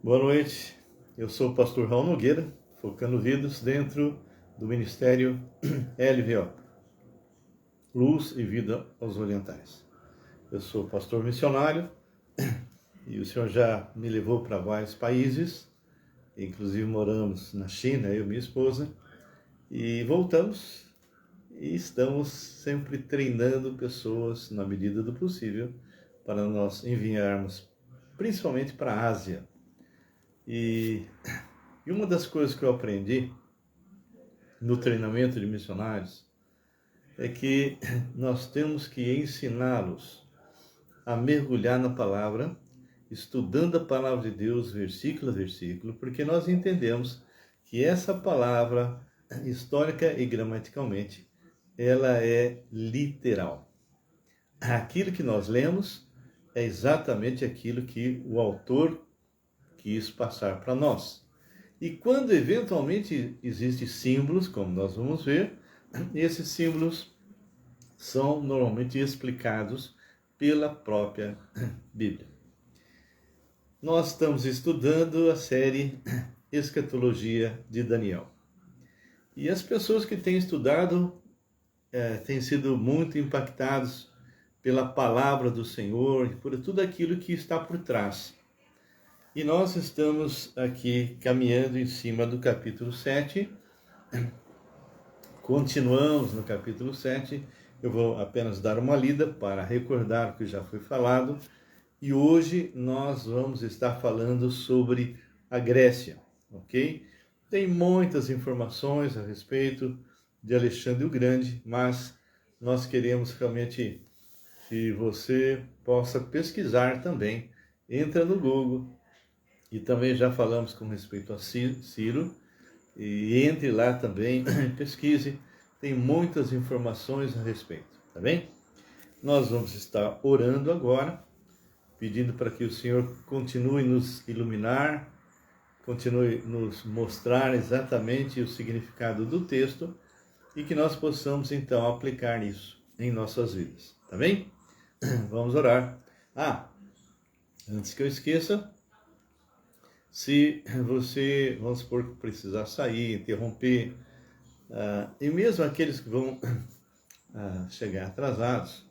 Boa noite, eu sou o pastor Raul Nogueira, focando vidas dentro do Ministério LVO, Luz e Vida aos Orientais. Eu sou pastor missionário e o Senhor já me levou para vários países, inclusive moramos na China, eu e minha esposa, e voltamos e estamos sempre treinando pessoas na medida do possível para nós enviarmos principalmente para a Ásia. E uma das coisas que eu aprendi no treinamento de missionários é que nós temos que ensiná-los a mergulhar na palavra, estudando a palavra de Deus versículo a versículo, porque nós entendemos que essa palavra, histórica e gramaticalmente, ela é literal. Aquilo que nós lemos é exatamente aquilo que o autor quis passar para nós. E quando eventualmente existem símbolos, como nós vamos ver, esses símbolos são normalmente explicados pela própria Bíblia. Nós estamos estudando a série Escatologia de Daniel. E as pessoas que têm estudado têm sido muito impactados pela palavra do Senhor e por tudo aquilo que está por trás. E nós estamos aqui caminhando em cima do capítulo 7. Continuamos no capítulo 7. Eu vou apenas dar uma lida para recordar o que já foi falado. E hoje nós vamos estar falando sobre a Grécia, ok? Tem muitas informações a respeito de Alexandre o Grande, mas nós queremos realmente que você possa pesquisar também. Entra no Google. E também já falamos com respeito a Ciro, e entre lá também, pesquise, tem muitas informações a respeito, tá bem? Nós vamos estar orando agora, pedindo para que o Senhor continue nos iluminar, continue nos mostrar exatamente o significado do texto e que nós possamos então aplicar isso em nossas vidas, tá bem? Vamos orar. Antes que eu esqueça, se você, vamos supor que precisar sair, interromper, e mesmo aqueles que vão chegar atrasados,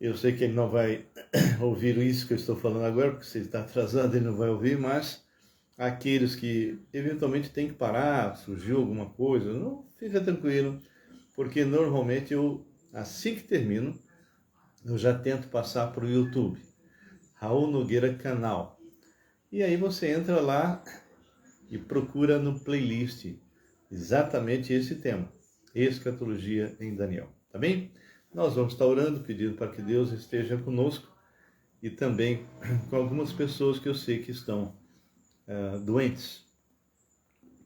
eu sei que ele não vai ouvir isso que eu estou falando agora, porque se ele está atrasado ele não vai ouvir, mas aqueles que eventualmente têm que parar, surgiu alguma coisa, não, fica tranquilo, porque normalmente eu, assim que termino, eu já tento passar para o YouTube, Raul Nogueira Canal. E aí você entra lá e procura no playlist exatamente esse tema, Escatologia em Daniel, tá bem? Nós vamos estar orando, pedindo para que Deus esteja conosco e também com algumas pessoas que eu sei que estão doentes.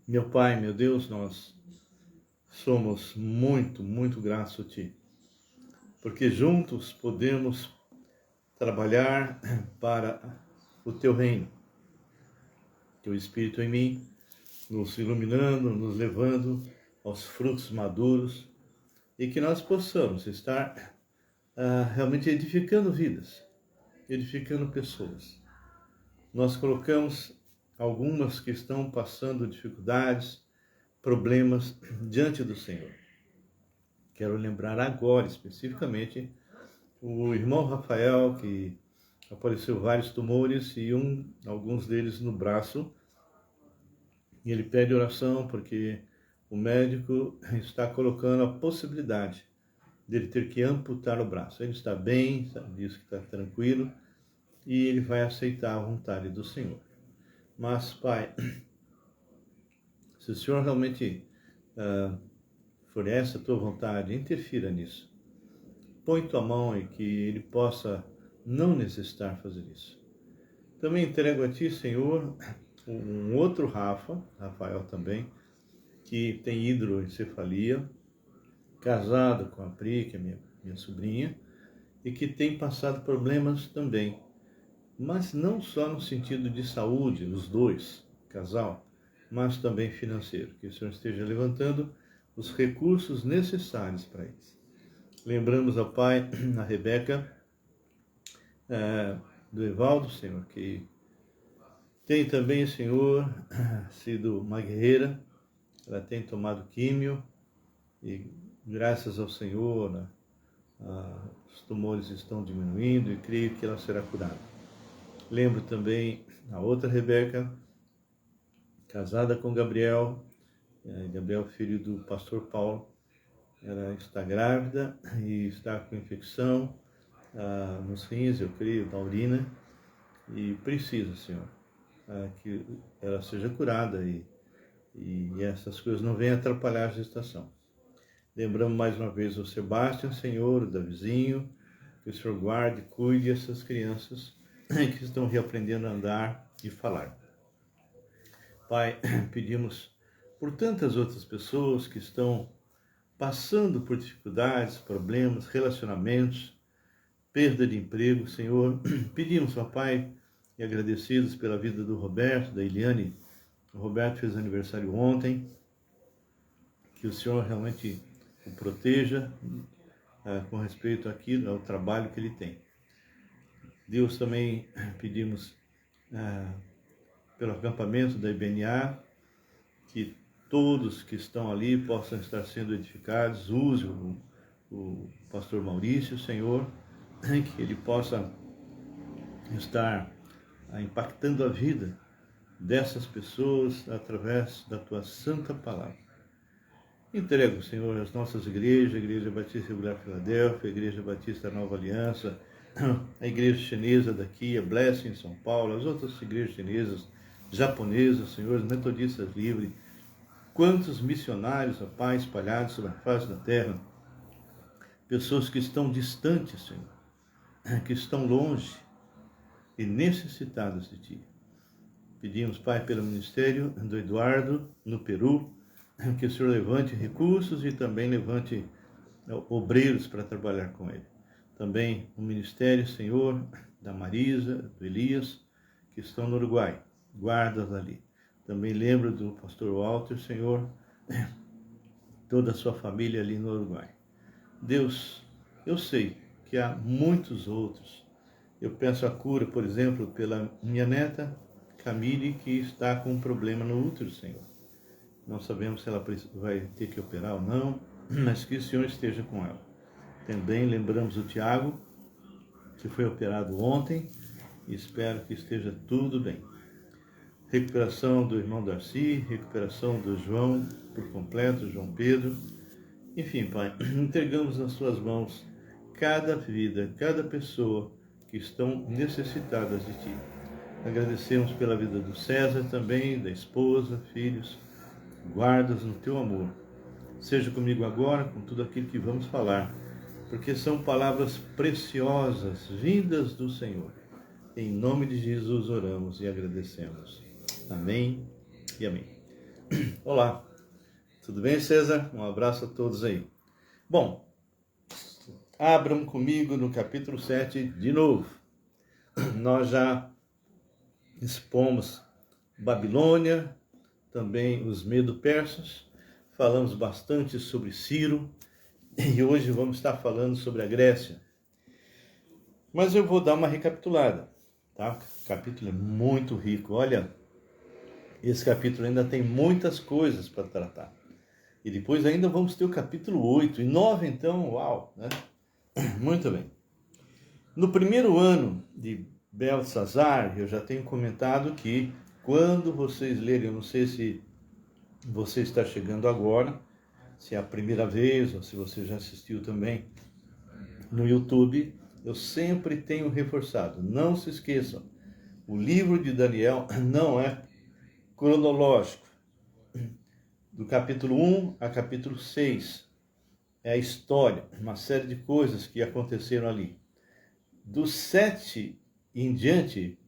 Meu Pai, meu Deus, nós somos muito, muito gratos a Ti, porque juntos podemos trabalhar para o Teu reino. Teu Espírito em mim, nos iluminando, nos levando aos frutos maduros e que nós possamos estar realmente edificando vidas, edificando pessoas. Nós colocamos algumas que estão passando dificuldades, problemas diante do Senhor. Quero lembrar agora especificamente o irmão Rafael, que apareceu vários tumores e alguns deles no braço. E ele pede oração porque o médico está colocando a possibilidade dele ter que amputar o braço. Ele está bem, diz que está tranquilo e ele vai aceitar a vontade do Senhor. Mas, Pai, se o Senhor realmente for essa a tua vontade, interfira nisso. Põe tua mão e que ele possa não necessitar fazer isso. Também entrego a ti, Senhor, um outro Rafael também, que tem hidroencefalia, casado com a Pri, que é minha sobrinha, e que tem passado problemas também, mas não só no sentido de saúde, os dois, casal, mas também financeiro, que o Senhor esteja levantando os recursos necessários para eles. Lembramos ao Pai, a Rebeca, do Evaldo, Senhor, que Tem também, Senhor, sido uma guerreira, ela tem tomado químio e graças ao Senhor, né, os tumores estão diminuindo e creio que ela será curada. Lembro também a outra Rebeca, casada com Gabriel, Gabriel, filho do pastor Paulo. Ela está grávida e está com infecção nos rins, eu creio, na urina, e precisa, Senhor, que ela seja curada e essas coisas não venham atrapalhar a gestação. Lembramos mais uma vez o Sebastião, Senhor, o Davizinho, que o Senhor guarde e cuide essas crianças que estão reaprendendo a andar e falar. Pai, pedimos por tantas outras pessoas que estão passando por dificuldades, problemas, relacionamentos, perda de emprego, Senhor. Pedimos, ó Pai, e agradecidos pela vida do Roberto, da Eliane. O Roberto fez aniversário ontem, que o Senhor realmente o proteja com respeito àquilo, ao trabalho que ele tem. Deus, também pedimos pelo acampamento da IBNA, que todos que estão ali possam estar sendo edificados. Use o pastor Maurício, Senhor, que ele possa estar impactando a vida dessas pessoas através da tua santa palavra. Entrego, Senhor, as nossas igrejas, a Igreja Batista Regular Filadélfia, a Igreja Batista Nova Aliança, a Igreja Chinesa daqui, a Blessing em São Paulo, as outras igrejas chinesas, japonesas, Senhor, os metodistas livres. Quantos missionários, ó Pai, espalhados sobre a face da terra, pessoas que estão distantes, Senhor, que estão longe e necessitadas de Ti. Pedimos, Pai, pelo ministério do Eduardo no Peru, que o Senhor levante recursos e também levante obreiros para trabalhar com ele. Também o ministério, Senhor, da Marisa, do Elias, que estão no Uruguai. Guarda-os ali. Também lembro do pastor Walter, Senhor, toda a sua família ali no Uruguai. Deus, eu sei que há muitos outros. Eu peço a cura, por exemplo, pela minha neta, Camille, que está com um problema no útero, Senhor. Não sabemos se ela vai ter que operar ou não, mas que o Senhor esteja com ela. Também lembramos o Tiago, que foi operado ontem, e espero que esteja tudo bem. Recuperação do irmão Darcy, recuperação do João por completo, João Pedro. Enfim, Pai, entregamos nas Suas mãos cada vida, cada pessoa que estão necessitadas de Ti. Agradecemos pela vida do César também, da esposa, filhos. Guarda-os no Teu amor. Seja comigo agora com tudo aquilo que vamos falar, porque são palavras preciosas, vindas do Senhor. Em nome de Jesus oramos e agradecemos. Amém e amém. Olá, tudo bem, César? Um abraço a todos aí. Bom, abram comigo no capítulo 7 de novo. Nós já expomos Babilônia, também os medo-persas, falamos bastante sobre Ciro e hoje vamos estar falando sobre a Grécia. Mas eu vou dar uma recapitulada, tá? O capítulo é muito rico, olha. Esse capítulo ainda tem muitas coisas para tratar. E depois ainda vamos ter o capítulo 8 e 9, então, uau, né? Muito bem. No primeiro ano de Belsazar, eu já tenho comentado que quando vocês lerem, eu não sei se você está chegando agora, se é a primeira vez ou se você já assistiu também no YouTube, eu sempre tenho reforçado, não se esqueçam, o livro de Daniel não é cronológico. Do capítulo 1 a capítulo 6 é a história, uma série de coisas que aconteceram ali. Do 7 em diante,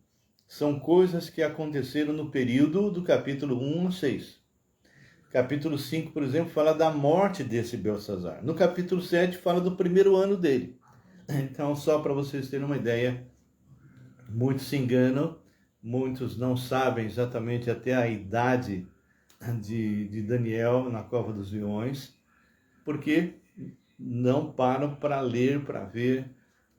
são coisas que aconteceram no período do capítulo 1 a 6. Capítulo 5, por exemplo, fala da morte desse Belsazar. No capítulo 7, fala do primeiro ano dele. Então, só para vocês terem uma ideia, muitos se enganam, muitos não sabem exatamente até a idade de Daniel na Cova dos Leões, porque não param para ler, para ver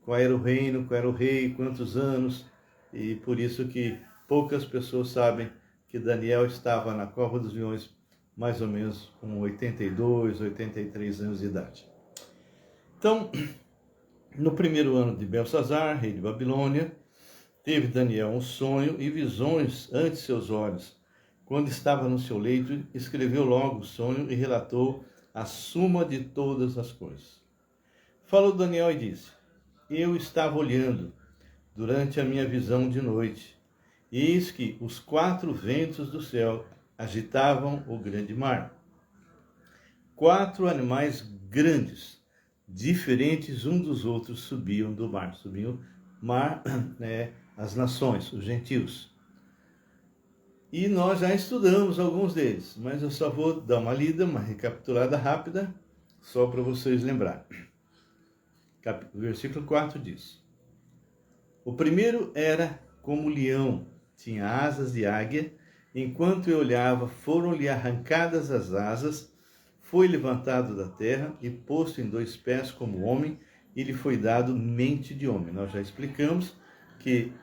qual era o reino, qual era o rei, quantos anos, e por isso que poucas pessoas sabem que Daniel estava na cova dos leões mais ou menos com 82, 83 anos de idade. Então, no primeiro ano de Belsazar, rei de Babilônia, teve Daniel um sonho e visões ante seus olhos. Quando estava no seu leito, escreveu logo o sonho e relatou a suma de todas as coisas. Falou Daniel e disse: Eu estava olhando durante a minha visão de noite, e eis que os 4 ventos do céu agitavam o grande mar. 4 animais grandes, diferentes um dos outros, subiam do mar. Subiam mar, as nações, os gentios. E nós já estudamos alguns deles, mas eu só vou dar uma lida, uma recapitulada rápida, só para vocês lembrarem. O versículo 4 diz: O primeiro era como leão, tinha asas de águia. Enquanto eu olhava, foram-lhe arrancadas as asas, foi levantado da terra e posto em 2 pés como homem, e lhe foi dado mente de homem. Nós já explicamos que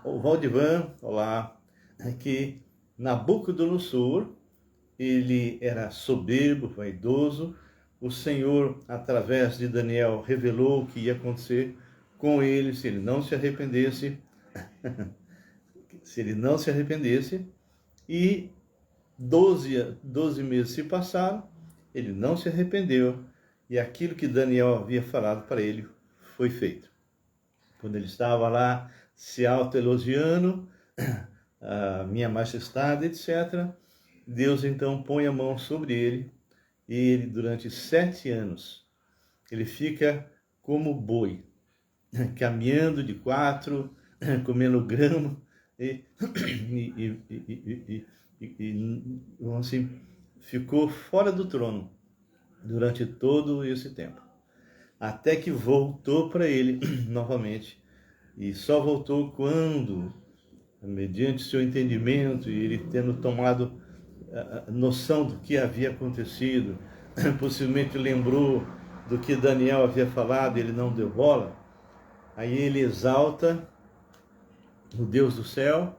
o Valdivan, olá, que Nabucodonosor, ele era soberbo, vaidoso. O Senhor, através de Daniel, revelou o que ia acontecer com ele se ele não se arrependesse. Se ele não se arrependesse. E 12 meses se passaram, ele não se arrependeu, e aquilo que Daniel havia falado para ele foi feito. Quando ele estava lá se autoelogiando, a minha majestade, etc., Deus então põe a mão sobre ele, e ele durante 7 anos, ele fica como boi, caminhando de 4, comendo grama, e assim, ficou fora do trono durante todo esse tempo, até que voltou para ele novamente, e só voltou quando, mediante seu entendimento e ele tendo tomado a noção do que havia acontecido, possivelmente lembrou do que Daniel havia falado, ele não deu bola, aí ele exalta o Deus do céu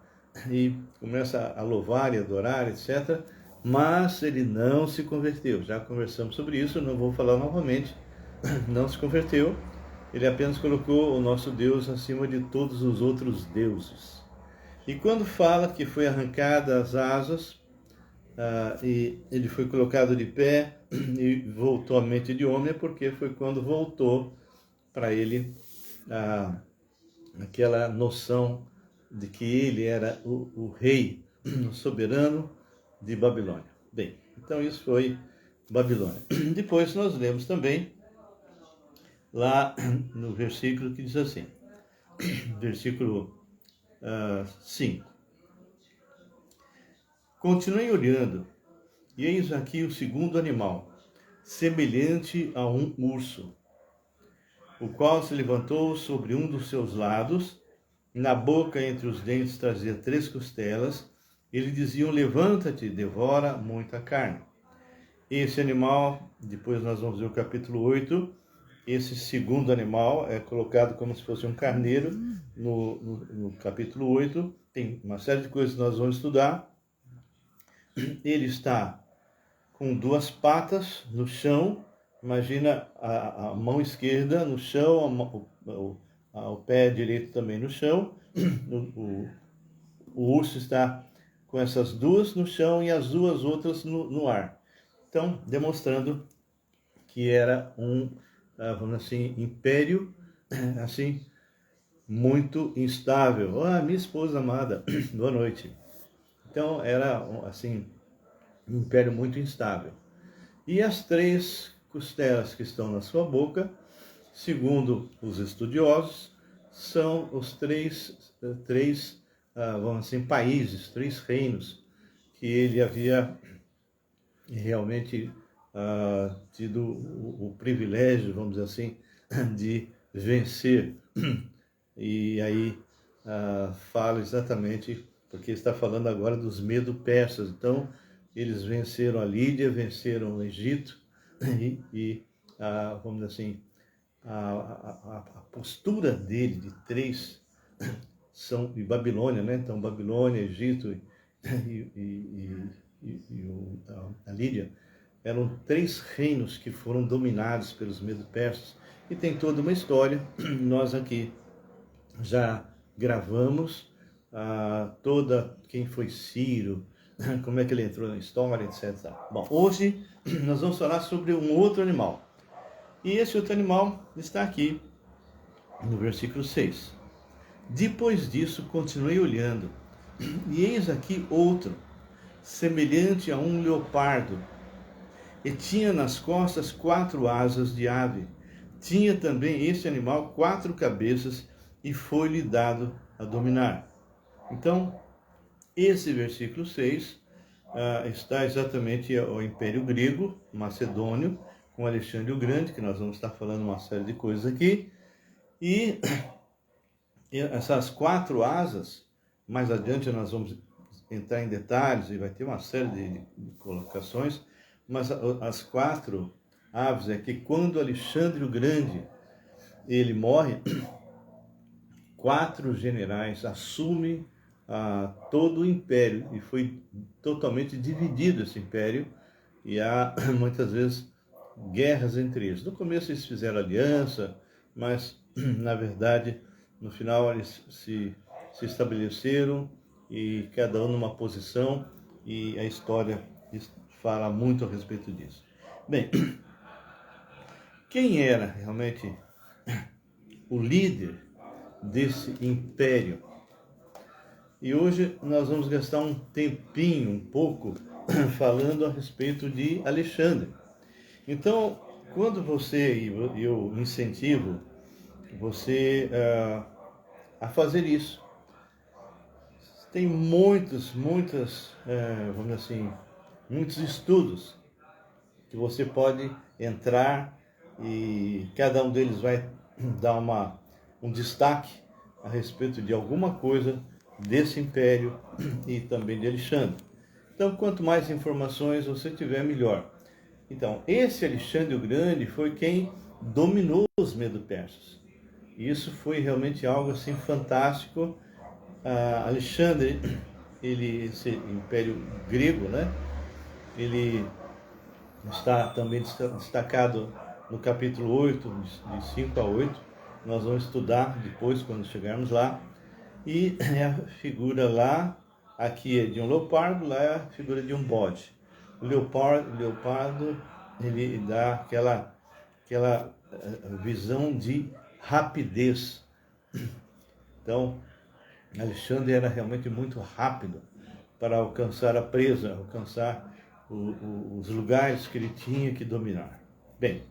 e começa a louvar e adorar, etc. Mas ele não se converteu. Já conversamos sobre isso, não vou falar novamente. Não se converteu. Ele apenas colocou o nosso Deus acima de todos os outros deuses. E quando fala que foi arrancada as asas, e ele foi colocado de pé e voltou à mente de homem, porque foi quando voltou para ele aquela noção de que ele era o rei, o soberano de Babilônia. Bem, então isso foi Babilônia. Depois nós lemos também lá no versículo que diz assim, versículo 5. Continuei olhando, e eis aqui o segundo animal, semelhante a um urso, o qual se levantou sobre um dos seus lados. Na boca, entre os dentes, trazia 3 costelas. Eles diziam: levanta-te, devora muita carne. Esse animal, depois nós vamos ver o capítulo 8, esse segundo animal é colocado como se fosse um carneiro no capítulo 8. Tem uma série de coisas que nós vamos estudar. Ele está com 2 patas no chão. Imagina a mão esquerda no chão, o pé direito também no chão. O urso está com essas 2 no chão e as 2 outras no ar. Então, demonstrando que era vamos assim, império, assim, muito instável. Minha esposa amada, boa noite. Então, era, assim, um império muito instável. E as 3 costelas que estão na sua boca, segundo os estudiosos, são os três vamos assim, países, 3 reinos que ele havia realmente tido o privilégio, vamos dizer assim, de vencer. E aí fala exatamente, porque está falando agora dos medo-persas. Então, eles venceram a Lídia, venceram o Egito, vamos dizer assim, a postura dele de 3 e Babilônia, né? Então, Babilônia, Egito a Lídia eram 3 reinos que foram dominados pelos medo-persas. E tem toda uma história. Nós aqui já gravamos toda quem foi Ciro, como é que ele entrou na história, etc. Bom, hoje nós vamos falar sobre um outro animal. E esse outro animal está aqui no versículo 6. Depois disso, continuei olhando, e eis aqui outro, semelhante a um leopardo, e tinha nas costas 4 asas de ave. Tinha também este animal 4 cabeças, e foi-lhe dado a dominar. Então, esse versículo 6 está exatamente ao Império Grego, Macedônio, com Alexandre o Grande, que nós vamos estar falando uma série de coisas aqui. E essas 4 asas, mais adiante nós vamos entrar em detalhes e vai ter uma série de colocações, mas as 4 aves é que quando Alexandre o Grande ele morre, 4 generais assumem todo o império, e foi totalmente dividido esse império, e há muitas vezes guerras entre eles. No começo eles fizeram aliança, mas na verdade no final eles se estabeleceram, e cada um numa posição, e a história fala muito a respeito disso. Bem, quem era realmente o líder desse império? E hoje nós vamos gastar um tempinho, um pouco, falando a respeito de Alexandre. Então, quando eu incentivo você a fazer isso. Tem muitos estudos que você pode entrar, e cada um deles vai dar um destaque a respeito de alguma coisa desse império e também de Alexandre. Então, quanto mais informações você tiver, melhor. Então, esse Alexandre o Grande foi quem dominou os medo-persas. Isso foi realmente algo assim fantástico. Alexandre, esse império grego, né? Ele está também destacado no capítulo 8, de 5 a 8. Nós vamos estudar depois, quando chegarmos lá. E a figura lá, aqui é de um leopardo, lá é a figura de um bode. O leopardo ele dá aquela visão de rapidez. Então, Alexandre era realmente muito rápido para alcançar a presa, alcançar os lugares que ele tinha que dominar. Bem,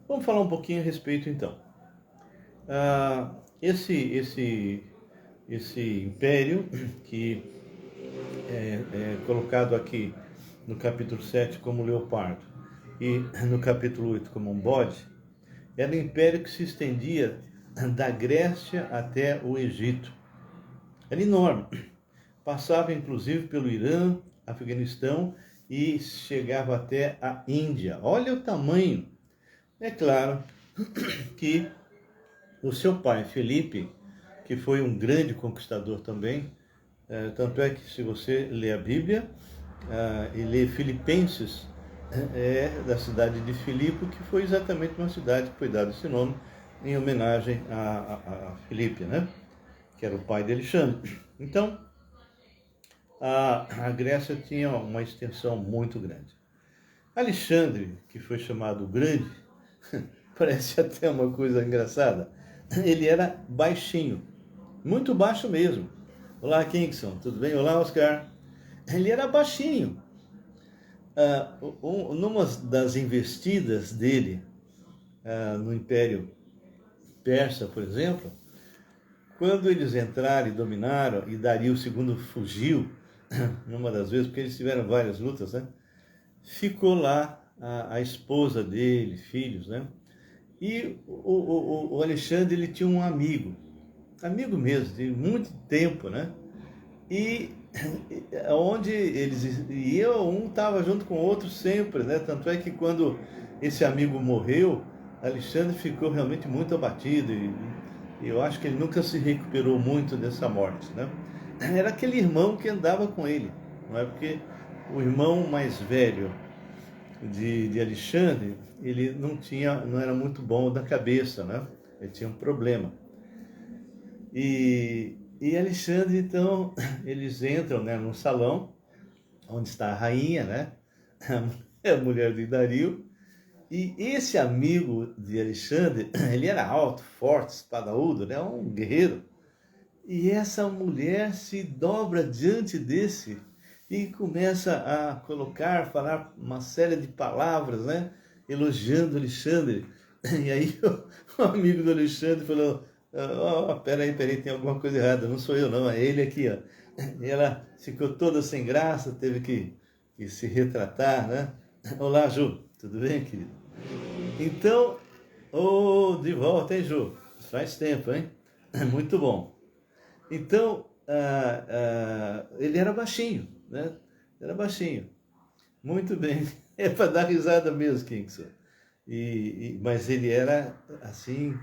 vamos falar um pouquinho a respeito então. Esse império que é colocado aqui no capítulo 7 como leopardo e no capítulo 8 como um bode, era um império que se estendia da Grécia até o Egito. Era enorme. Passava inclusive pelo Irã, Afeganistão e chegava até a Índia. Olha o tamanho. É claro que o seu pai, Felipe, que foi um grande conquistador também, tanto é que se você lê a Bíblia e lê Filipenses, é da cidade de Filipe, que foi exatamente uma cidade que foi dado esse nome em homenagem a Filipe, né? Que era o pai de Alexandre. Então, a Grécia tinha uma extensão muito grande. Alexandre, que foi chamado Grande, parece até uma coisa engraçada, ele era baixinho, muito baixo mesmo. Olá, Kingston, tudo bem? Olá, Oscar. Ele era baixinho. Numa das investidas dele no Império Persa, por exemplo, quando eles entraram e dominaram, e Dario II fugiu, numa das vezes, porque eles tiveram várias lutas, né? Ficou lá a esposa dele, filhos, né? E o Alexandre, ele tinha um amigo mesmo, de muito tempo, né? E onde eles iam, um estava junto com o outro sempre, né? Tanto é que quando esse amigo morreu, Alexandre ficou realmente muito abatido, e E eu acho que ele nunca se recuperou muito dessa morte, né? Era aquele irmão que andava com ele, não é? Porque o irmão mais velho de Alexandre, ele não era muito bom da cabeça, né? Ele tinha um problema. E Alexandre, então, eles entram, né, num salão onde está a rainha, né? A mulher de Dario. E esse amigo de Alexandre, ele era alto, forte, espadaúdo, né? Um guerreiro. E essa mulher se dobra diante desse e começa a falar uma série de palavras, né? Elogiando Alexandre. E aí o amigo do Alexandre falou: oh, peraí, tem alguma coisa errada, não sou eu não, é ele aqui, ó. E ela ficou toda sem graça, teve que se retratar, né? Olá, Ju, tudo bem, querido? Então, de volta, hein, Ju? Faz tempo, hein? Muito bom. Então, ele era baixinho, né? Era baixinho. Muito bem. É para dar risada mesmo, Kingston. Mas ele era, assim,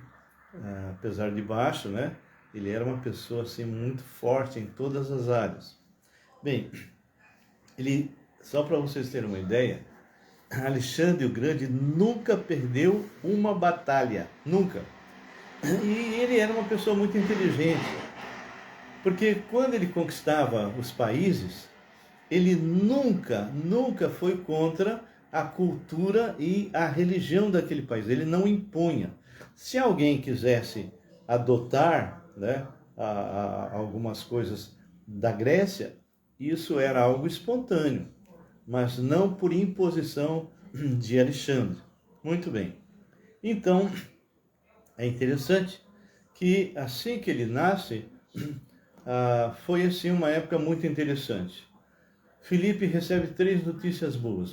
apesar de baixo, né? Ele era uma pessoa, assim, muito forte em todas as áreas. Bem, só para vocês terem uma ideia, Alexandre o Grande nunca perdeu uma batalha. Nunca. E ele era uma pessoa muito inteligente. Porque quando ele conquistava os países, ele nunca foi contra a cultura e a religião daquele país. Ele não impunha. Se alguém quisesse adotar, né, algumas coisas da Grécia, isso era algo espontâneo, mas não por imposição de Alexandre. Muito bem. Então, é interessante que assim que ele nasce, foi assim uma época muito interessante. Filipe recebe 3 notícias boas.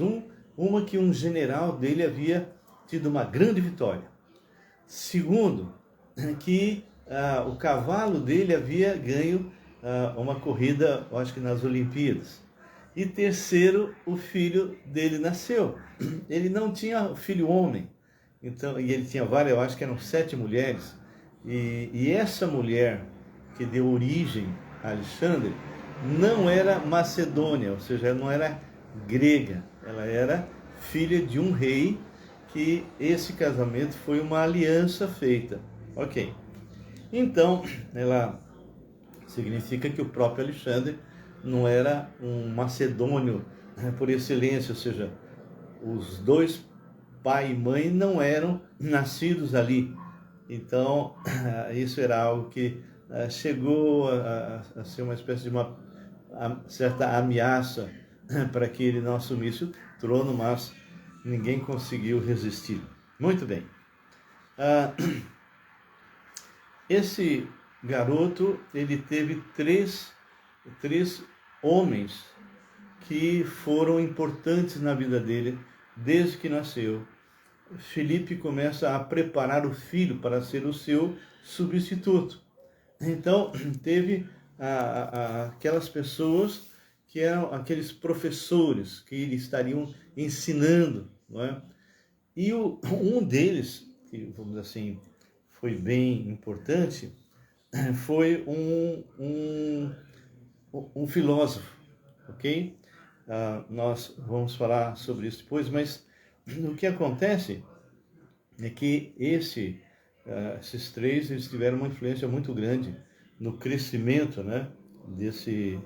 Uma que um general dele havia tido uma grande vitória. Segundo, que o cavalo dele havia ganho uma corrida, eu acho que nas Olimpíadas. E terceiro, o filho dele nasceu. Ele não tinha filho homem, então, e ele tinha várias, eu acho que eram 7 mulheres. E essa mulher que deu origem a Alexandre não era macedônia, ou seja, ela não era grega, ela era filha de um rei, que esse casamento foi uma aliança feita. Ok. Então, ela significa que o próprio Alexandre não era um macedônio por excelência, ou seja, os dois, pai e mãe, não eram nascidos ali. Então, isso era algo que chegou a ser uma espécie de uma certa ameaça para que ele não assumisse o trono, mas ninguém conseguiu resistir. Muito bem. Esse garoto, ele teve três homens que foram importantes na vida dele desde que nasceu. Filipe começa a preparar o filho para ser o seu substituto. Então, teve aquelas pessoas que eram aqueles professores que lhe estariam ensinando, não é? E um deles, que vamos dizer assim, foi bem importante, foi um filósofo, ok? Nós vamos falar sobre isso depois, mas o que acontece é que esses 3, eles tiveram uma influência muito grande no crescimento, né, desse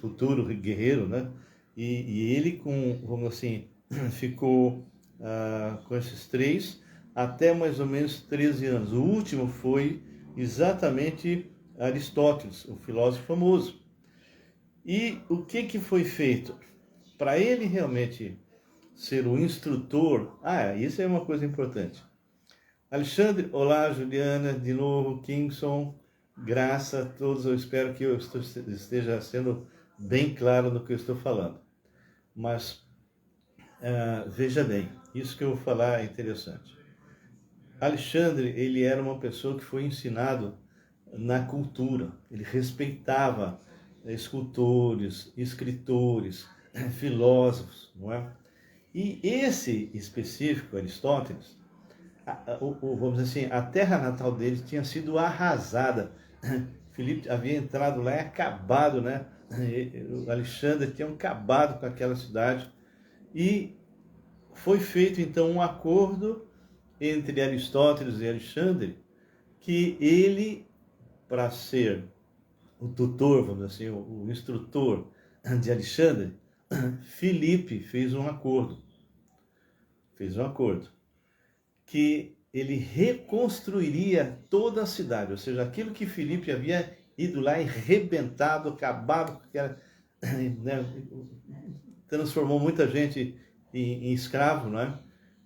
futuro guerreiro, né? E ele, vamos assim, ficou com esses 3 até mais ou menos 13 anos. O último foi exatamente Aristóteles, o filósofo famoso. E o que foi feito? Para ele realmente ser o instrutor, isso é uma coisa importante. Alexandre, olá, Juliana, de novo, Kingston, graça a todos, eu espero que eu esteja sendo bem claro no que eu estou falando. Mas, veja bem, isso que eu vou falar é interessante. Alexandre, ele era uma pessoa que foi ensinado na cultura, ele respeitava escultores, escritores, filósofos, não é? E esse específico, Aristóteles, vamos dizer assim, a terra natal dele tinha sido arrasada. Filipe havia entrado lá e acabado, né? O Alexandre tinha acabado com aquela cidade. E foi feito então um acordo entre Aristóteles e Alexandre, que ele, para ser o tutor, vamos dizer assim, o instrutor de Alexandre, Filipe fez um acordo que ele reconstruiria toda a cidade, ou seja, aquilo que Filipe havia ido lá e rebentado, acabado com aquela, né, transformou muita gente em escravo, não é?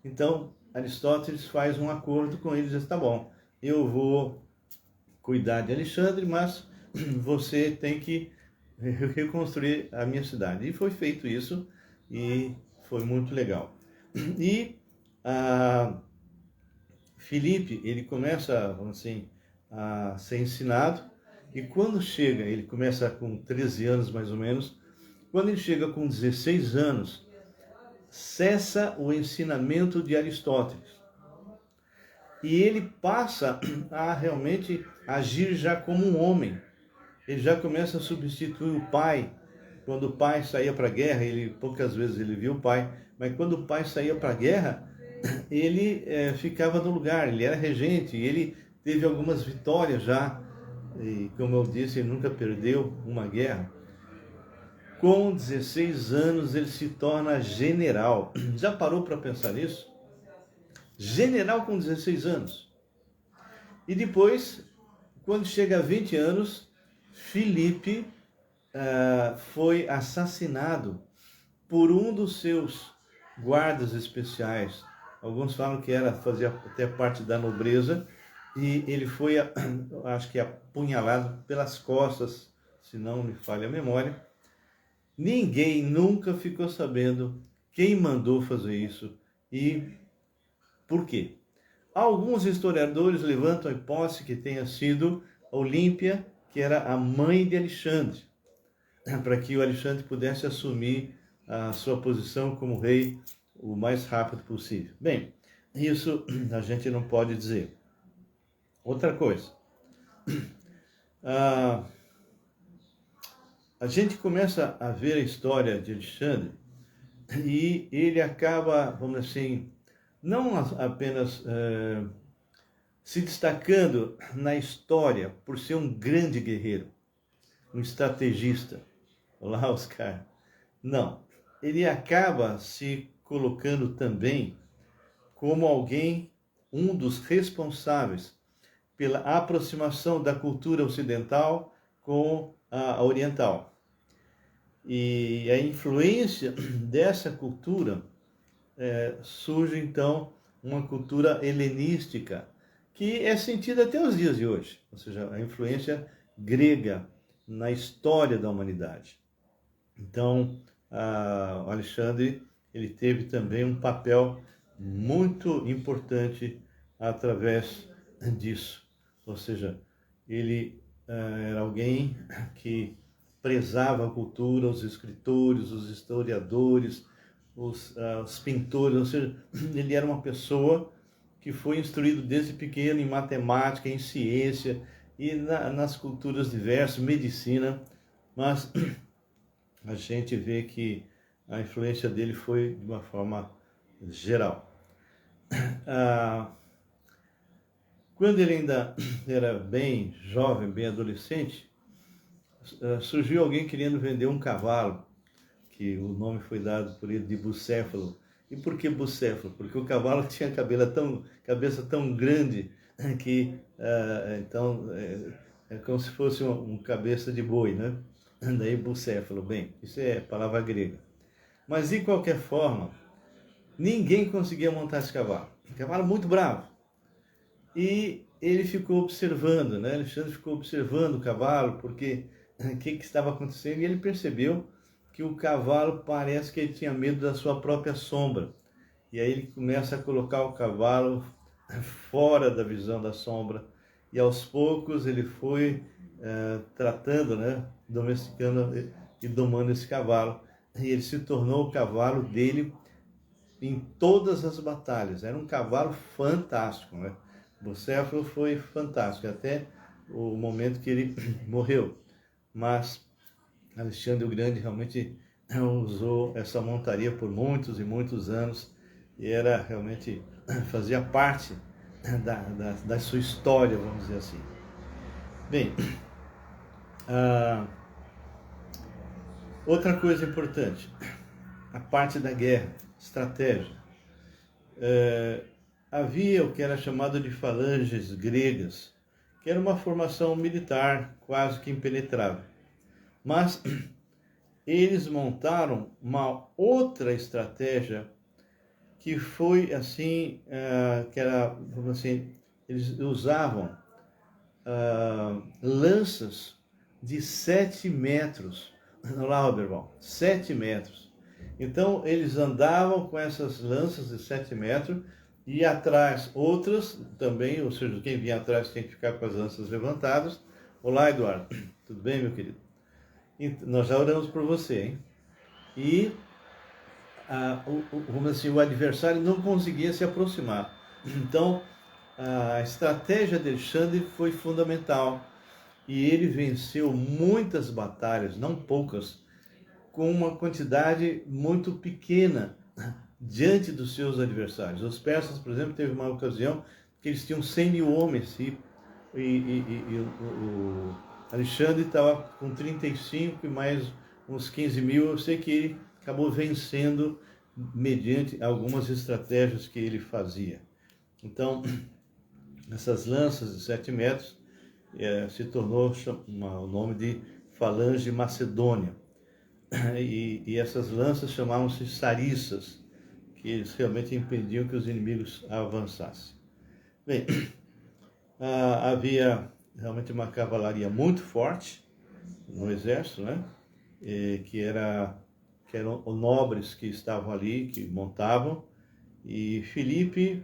Então, Aristóteles faz um acordo com ele e diz, tá bom, eu vou cuidar de Alexandre, mas você tem que reconstruir a minha cidade. E foi feito isso e foi muito legal. E Filipe, ele começa, vamos assim, a ser ensinado, e quando chega, ele começa com 13 anos mais ou menos, quando ele chega com 16 anos, cessa o ensinamento de Aristóteles. E ele passa a realmente agir já como um homem. Ele já começa a substituir o pai. Quando o pai saía para a guerra, poucas vezes ele viu o pai, mas quando o pai saía para a guerra, ele ficava no lugar, ele era regente, ele teve algumas vitórias já, e como eu disse, ele nunca perdeu uma guerra. Com 16 anos ele se torna general. Já parou para pensar nisso? General com 16 anos. E depois, quando chega a 20 anos, Filipe foi assassinado por um dos seus guardas especiais. Alguns falam que fazia até parte da nobreza, e ele foi, acho que apunhalado pelas costas, se não me falha a memória. Ninguém nunca ficou sabendo quem mandou fazer isso e por quê. Alguns historiadores levantam a hipótese que tenha sido Olímpia, que era a mãe de Alexandre, para que o Alexandre pudesse assumir a sua posição como rei o mais rápido possível. Bem, isso a gente não pode dizer. Outra coisa, a gente começa a ver a história de Alexandre e ele acaba, vamos dizer assim, não apenas se destacando na história por ser um grande guerreiro, um estrategista. Olá, Oscar. Não, ele acaba se colocando também como alguém, um dos responsáveis pela aproximação da cultura ocidental com a oriental. E a influência dessa cultura surge então uma cultura helenística, que é sentida até os dias de hoje, ou seja, a influência grega na história da humanidade. Então, o Alexandre, ele teve também um papel muito importante através disso. Ou seja, ele era alguém que prezava a cultura, os escritores, os historiadores, os pintores, ou seja, ele era uma pessoa que foi instruído desde pequeno em matemática, em ciência e nas culturas diversas, medicina, mas a gente vê que a influência dele foi de uma forma geral. Quando ele ainda era bem jovem, bem adolescente, surgiu alguém querendo vender um cavalo, que o nome foi dado por ele de Bucéfalo. E por que Bucéfalo? Porque o cavalo tinha cabeça tão grande que, então, é como se fosse um cabeça de boi, né? Daí Bucéfalo. Bem, isso é palavra grega. Mas, de qualquer forma, ninguém conseguia montar esse cavalo. Um cavalo muito bravo. E ele ficou observando, né? Alexandre ficou observando o cavalo, porque o que estava acontecendo, e ele percebeu que o cavalo parece que ele tinha medo da sua própria sombra. E aí ele começa a colocar o cavalo fora da visão da sombra, e aos poucos ele foi tratando, né, domesticando e domando esse cavalo, e ele se tornou o cavalo dele em todas as batalhas. Era um cavalo fantástico, né? Bucéfalo foi fantástico, até o momento que ele morreu. Mas Alexandre o Grande realmente usou essa montaria por muitos e muitos anos, e era realmente, fazia parte da sua história, vamos dizer assim. Bem, outra coisa importante, a parte da guerra, estratégia. Havia o que era chamado de falanges gregas, que era uma formação militar quase que impenetrável. Mas eles montaram uma outra estratégia que foi assim, que era, assim, eles usavam lanças de 7 metros, lá, Roberval, 7 metros. Então, eles andavam com essas lanças de 7 metros e atrás outras também, ou seja, quem vinha atrás tinha que ficar com as lanças levantadas. Olá, Eduardo, tudo bem, meu querido? Nós já oramos por você, hein? E vamos assim, o adversário não conseguia se aproximar. Então, a estratégia de Alexandre foi fundamental e ele venceu muitas batalhas, não poucas, com uma quantidade muito pequena diante dos seus adversários. Os persas, por exemplo, teve uma ocasião que eles tinham 100 mil homens e o Alexandre estava com 35 e mais uns 15 mil. Eu sei que ele acabou vencendo mediante algumas estratégias que ele fazia. Então, essas lanças de 7 metros se tornou o nome de falange macedônia. E essas lanças chamavam-se sarissas, que eles realmente impediam que os inimigos avançassem. Bem, havia realmente uma cavalaria muito forte no exército, né? Que eram os nobres que estavam ali, que montavam. E Filipe,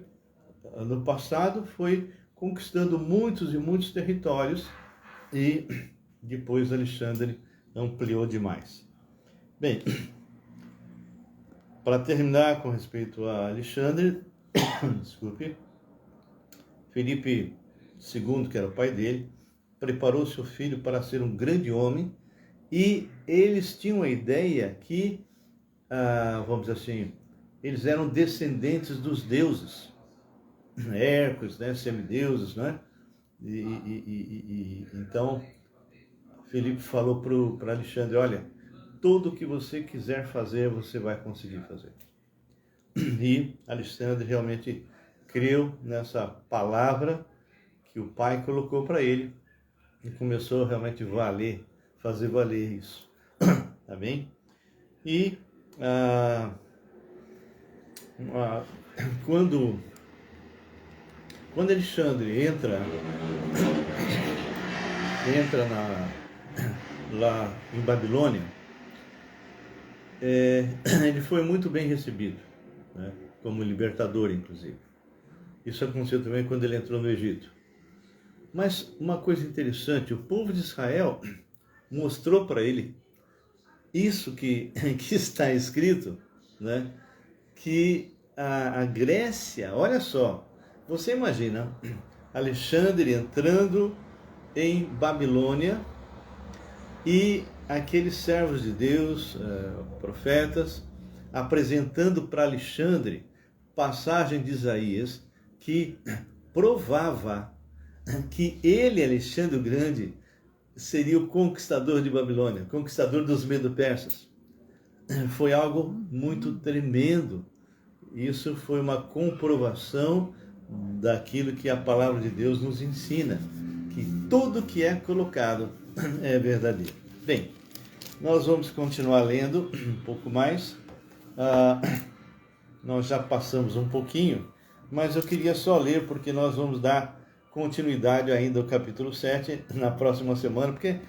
no passado, foi conquistando muitos e muitos territórios e depois Alexandre ampliou demais. Bem, para terminar com respeito a Alexandre, desculpe, Filipe II, que era o pai dele, preparou seu filho para ser um grande homem e eles tinham a ideia que, vamos dizer assim, eles eram descendentes dos deuses, Hércules, né, semideuses, né? Então, Filipe falou para Alexandre, olha, tudo o que você quiser fazer, você vai conseguir fazer. E Alexandre realmente creu nessa palavra que o pai colocou para ele e começou realmente fazer valer isso. Tá bem? E quando Alexandre entra lá em Babilônia, ele foi muito bem recebido, né, como libertador, inclusive. Isso aconteceu também quando ele entrou no Egito. Mas uma coisa interessante, o povo de Israel mostrou para ele isso que está escrito, né, que a Grécia, olha só, você imagina Alexandre entrando em Babilônia e aqueles servos de Deus, profetas, apresentando para Alexandre passagem de Isaías que provava que ele, Alexandre o Grande, seria o conquistador de Babilônia, conquistador dos medo-persas. Foi algo muito tremendo. Isso foi uma comprovação daquilo que a palavra de Deus nos ensina, que tudo que é colocado é verdadeiro. Bem, nós vamos continuar lendo um pouco mais. Nós já passamos um pouquinho, mas eu queria só ler porque nós vamos dar continuidade ainda ao capítulo 7 na próxima semana, porque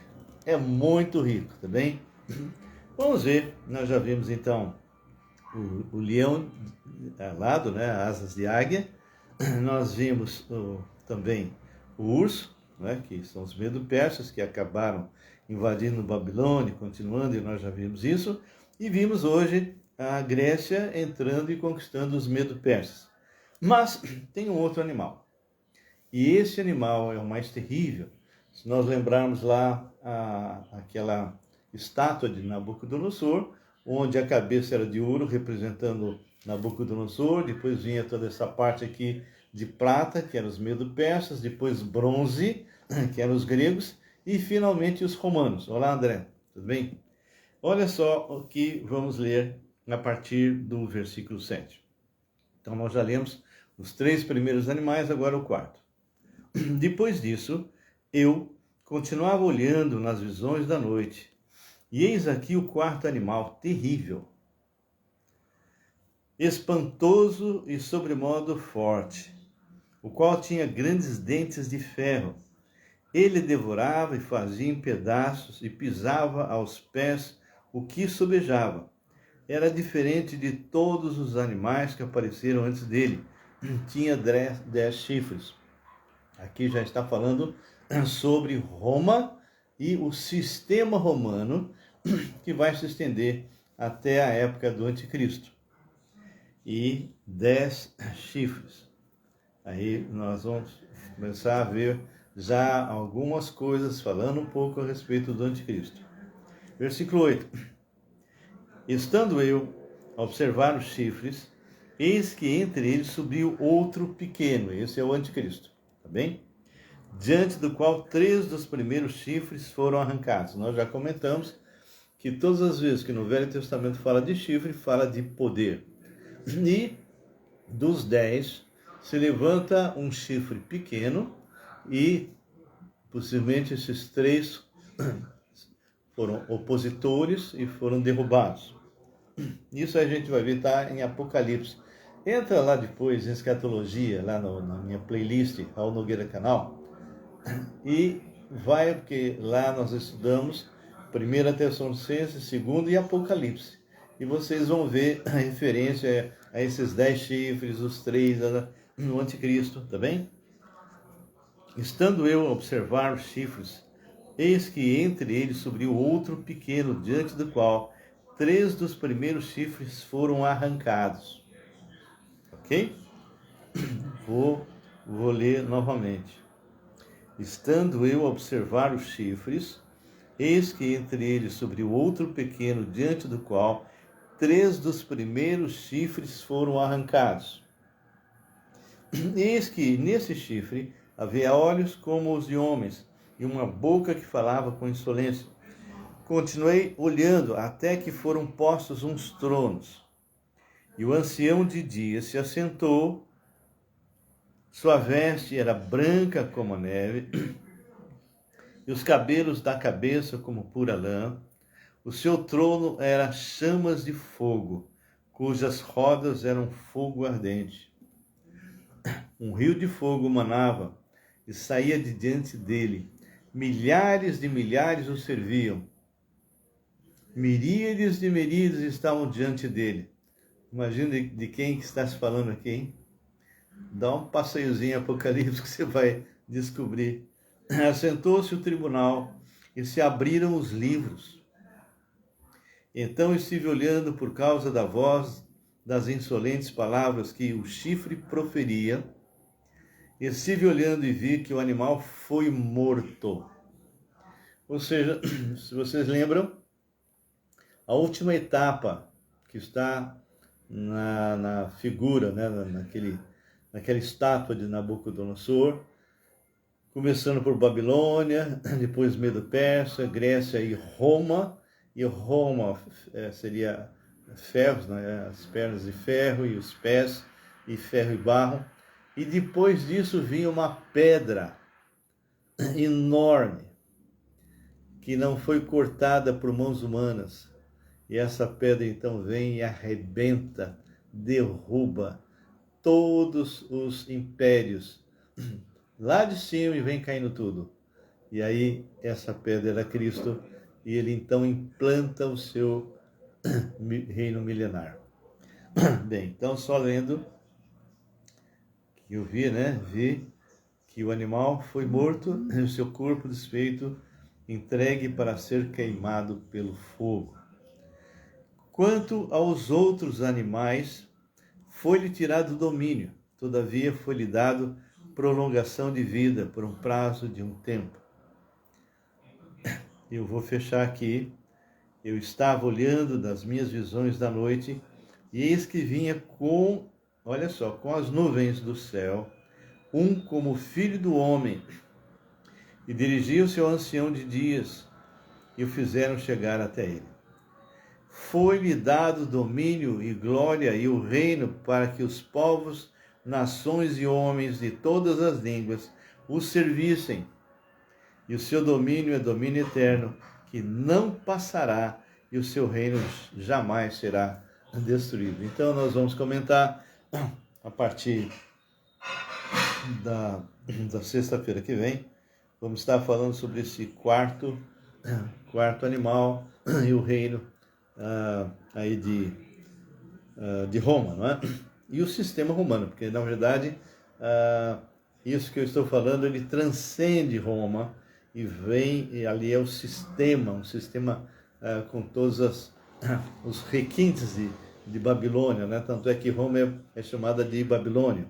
é muito rico, tá bem? Vamos ver, nós já vimos então o leão alado, né, asas de águia. Nós vimos também o urso, né, que são os medo-persas que acabaram invadindo Babilônia, continuando, e nós já vimos isso. E vimos hoje a Grécia entrando e conquistando os medo-persas. Mas tem um outro animal. E esse animal é o mais terrível. Se nós lembrarmos lá aquela estátua de Nabucodonosor, onde a cabeça era de ouro, representando Nabucodonosor, depois vinha toda essa parte aqui de prata, que eram os medo-persas, depois bronze, que eram os gregos, e finalmente os romanos. Olá, André, tudo bem? Olha só o que vamos ler a partir do versículo 7. Então, nós já lemos os 3 primeiros animais, agora o quarto. Depois disso, eu continuava olhando nas visões da noite, e eis aqui o quarto animal, terrível, espantoso e sobremodo forte, o qual tinha grandes dentes de ferro. Ele devorava e fazia em pedaços e pisava aos pés o que sobejava. Era diferente de todos os animais que apareceram antes dele. Tinha 10 chifres. Aqui já está falando sobre Roma e o sistema romano que vai se estender até a época do anticristo. E 10 chifres. Aí nós vamos começar a ver já algumas coisas falando um pouco a respeito do anticristo. Versículo 8. Estando eu a observar os chifres, eis que entre eles subiu outro pequeno, esse é o anticristo, tá bem? Diante do qual 3 dos primeiros chifres foram arrancados. Nós já comentamos que todas as vezes que no Velho Testamento fala de chifre, fala de poder. E dos 10, se levanta um chifre pequeno e possivelmente esses 3 foram opositores e foram derrubados. Isso a gente vai ver, tá em Apocalipse. Entra lá depois em escatologia, lá na minha playlist, Raul Nogueira Canal, e vai, porque lá nós estudamos 1 Tessalonicenses, 2 e Apocalipse. E vocês vão ver a referência a esses 10 chifres, os 3 no anticristo, tá bem? Estando eu a observar os chifres, eis que entre eles subiu outro pequeno, diante do qual 3 dos primeiros chifres foram arrancados. Ok? Vou ler novamente. Estando eu a observar os chifres, eis que entre eles subiu outro pequeno, diante do qual 3 dos primeiros chifres foram arrancados. Eis que nesse chifre havia olhos como os de homens, e uma boca que falava com insolência. Continuei olhando até que foram postos uns tronos. E o ancião de dia se assentou, sua veste era branca como a neve, e os cabelos da cabeça como pura lã. O seu trono era chamas de fogo, cujas rodas eram fogo ardente. Um rio de fogo manava e saía de diante dele. Milhares de milhares o serviam. Miríades de miríades estavam diante dele. Imagina de quem que está se falando aqui, hein? Dá um passeiozinho em Apocalipse que você vai descobrir. Assentou-se o tribunal e se abriram os livros. Então estive olhando por causa da voz das insolentes palavras que o chifre proferia. Estive olhando e vi que o animal foi morto. Ou seja, se vocês lembram, a última etapa que está na figura, né, naquela estátua de Nabucodonosor, começando por Babilônia, depois Medo-Persa, Grécia e Roma seria ferros, né, as pernas de ferro e os pés e ferro e barro, e depois disso vinha uma pedra enorme, que não foi cortada por mãos humanas, e essa pedra então vem e arrebenta, derruba todos os impérios lá de cima e vem caindo tudo. E aí essa pedra era Cristo, e ele então implanta o seu reino milenar. Bem, então só lendo que eu vi, né? Vi que o animal foi morto e o seu corpo desfeito entregue para ser queimado pelo fogo. Quanto aos outros animais, foi-lhe tirado o domínio, todavia foi-lhe dado prolongação de vida por um prazo de um tempo. Eu vou fechar aqui. Eu estava olhando das minhas visões da noite, e eis que vinha olha só, com as nuvens do céu, um como filho do homem, e dirigiu-se ao ancião de dias, e o fizeram chegar até ele. Foi-lhe dado domínio e glória e o reino para que os povos, nações e homens de todas as línguas o servissem. E o seu domínio é domínio eterno, que não passará, e o seu reino jamais será destruído. Então nós vamos comentar a partir da sexta-feira que vem. Vamos estar falando sobre esse quarto animal e o reino aí de Roma, não é? E o sistema romano, porque na verdade isso que eu estou falando, ele transcende Roma e vem, e ali é o sistema, um sistema com todos os requintes de Babilônia, né? Tanto é que Roma é chamada de Babilônia.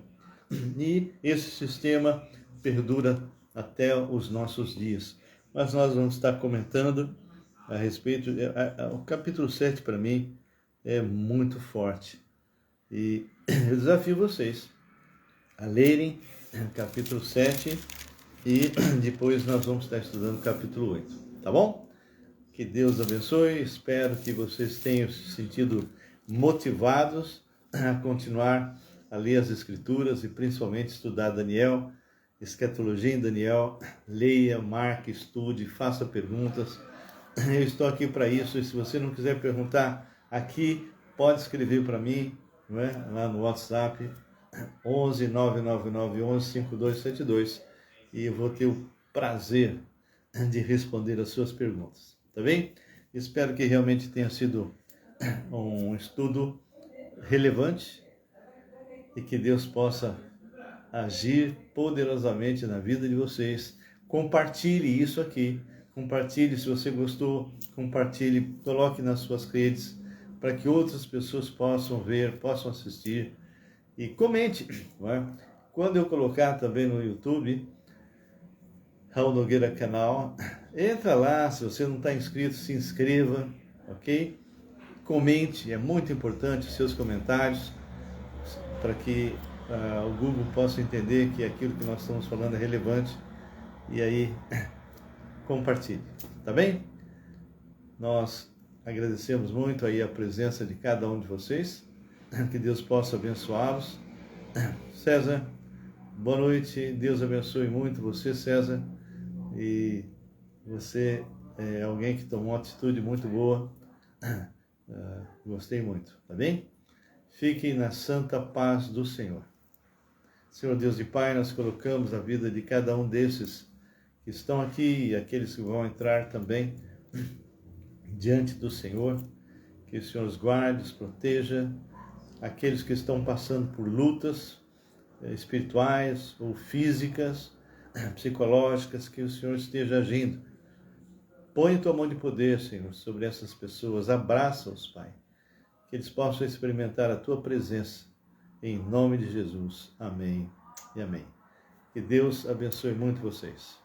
E esse sistema perdura até os nossos dias. Mas nós vamos estar comentando a respeito. O capítulo 7, para mim, é muito forte. E eu desafio vocês a lerem o capítulo 7 e depois nós vamos estar estudando o capítulo 8. Tá bom? Que Deus abençoe. Espero que vocês tenham se sentido motivados a continuar a ler as Escrituras e principalmente estudar Daniel, escatologia em Daniel. Leia, marque, estude, faça perguntas. Eu estou aqui para isso, e se você não quiser perguntar aqui, pode escrever para mim, não é? Lá no WhatsApp, 11 999 11 5272, e eu vou ter o prazer de responder as suas perguntas, tá bem? Espero que realmente tenha sido um estudo relevante e que Deus possa agir poderosamente na vida de vocês. Compartilhe isso aqui, compartilhe se você gostou, compartilhe, coloque nas suas redes para que outras pessoas possam ver, possam assistir, e comente, não é? Quando eu colocar também no YouTube, Raul Nogueira Canal, entra lá, se você não está inscrito, se inscreva, ok? Comente, é muito importante os seus comentários, para que o Google possa entender que aquilo que nós estamos falando é relevante, e aí compartilhe, tá bem? Nós agradecemos muito aí a presença de cada um de vocês, que Deus possa abençoá-los. César, boa noite, Deus abençoe muito você, César, e você é alguém que tomou uma atitude muito boa, gostei muito, tá bem? Fiquem na santa paz do Senhor. Senhor Deus e Pai, nós colocamos a vida de cada um desses que estão aqui e aqueles que vão entrar também diante do Senhor, que o Senhor os guarde, os proteja, aqueles que estão passando por lutas espirituais ou físicas, psicológicas, que o Senhor esteja agindo. Põe tua mão de poder, Senhor, sobre essas pessoas, abraça-os, Pai, que eles possam experimentar a tua presença, em nome de Jesus. Amém e amém. Que Deus abençoe muito vocês.